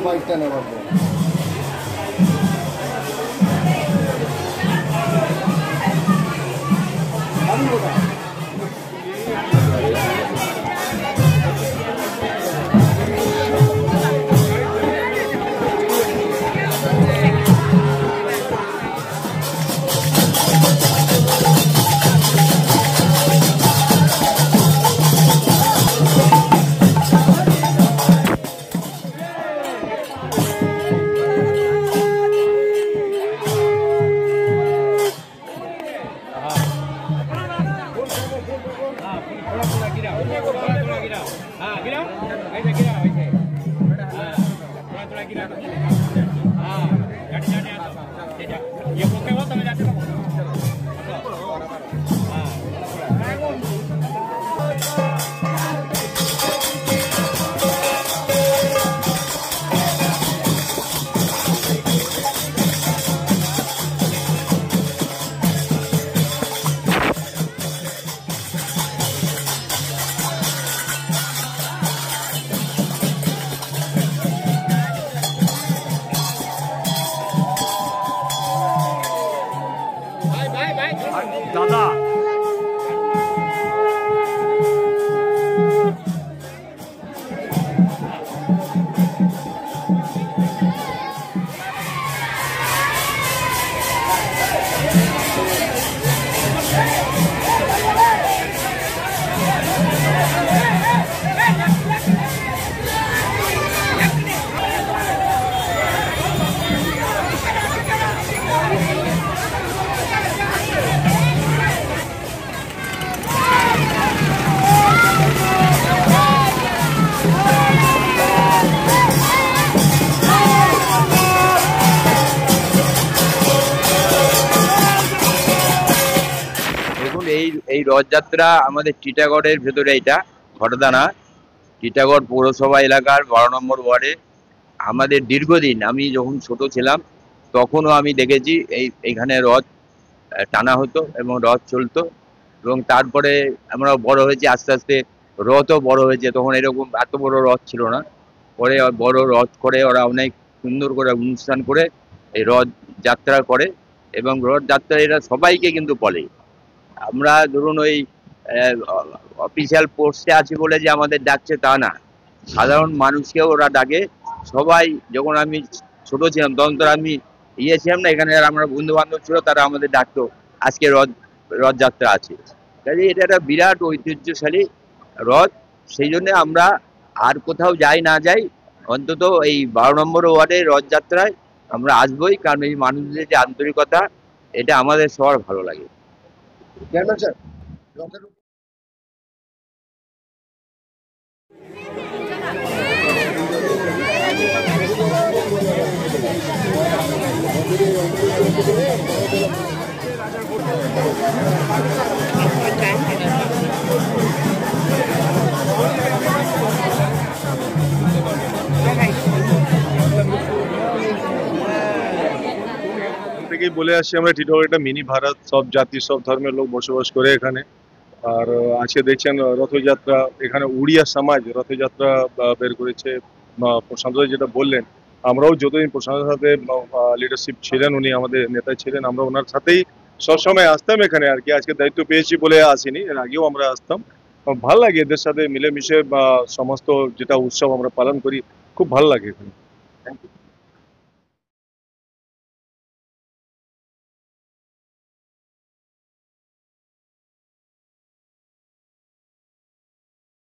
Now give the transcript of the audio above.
বাইকটা নেওয়ার জন্য। দাদা এই রথযাত্রা আমাদের টিটাগড়ের ভেতরে, এটা ঘটদানা টিটাগড় পৌরসভা এলাকার 12 নম্বর ওয়ার্ডে। আমাদের দীর্ঘদিন, আমি যখন ছোট ছিলাম তখনও আমি দেখেছি এইখানে রথ টানা হতো এবং রথ চলতো। এবং তারপরে আমরা বড় হয়েছি, আস্তে আস্তে রথও বড় হয়েছে। তখন এরকম এত বড় রথ ছিল না, পরে বড় রথ করে ওরা অনেক সুন্দর করে অনুষ্ঠান করে এই রথ যাত্রা করে। এবং রথ যাত্রা এরা সবাইকে কিন্তু বলে। আমরা ধরুন ওই অফিসিয়াল পোস্টে আছি বলে যে আমাদের ডাকছে তা না, সাধারণ মানুষকেও ওরা ডাকে। সবাই, যখন আমি ছোট ছিলাম তখন তো আমি ছিলাম না এখানে, আমরা বন্ধু বান্ধব ছিল, তারা আমাদের ডাকতো আজকে রথযাত্রা আছে। কাজে এটা একটা বিরাট ঐতিহ্যশালী রথ। সেই জন্য আমরা আর কোথাও যাই না যাই, অন্তত এই 12 নম্বর ওয়ার্ডের রথযাত্রায় আমরা আসবোই, কারণ এই মানুষদের যে আন্তরিকতা, এটা আমাদের সবার ভালো লাগে। থেকেই বলে আসছি আমরা, টিটাগড় একটা মিনি ভারত, সব জাতি সব ধর্মের লোক বসবাস করে এখানে। আর আজকে দেখছেন রথযাত্রা, এখানে উড়িয়া সমাজ রথযাত্রা বের করেছে। প্রশান্ত যেটা বললেন, আমরাও যতদিন প্রশান্তের সাথে লিডারশিপ ছিলেন, উনি আমাদের নেতা ছিলেন, আমরা ওনার সাথেই সবসময় আসতাম এখানে আর কি। আজকে দায়িত্ব পেয়েছি বলে আসিনি, এর আগেও আমরা আসতাম। ভালো লাগে এদের সাথে মিলেমিশে, বা সমস্ত যেটা উৎসব আমরা পালন করি, খুব ভালো লাগে এখানে। Thank you.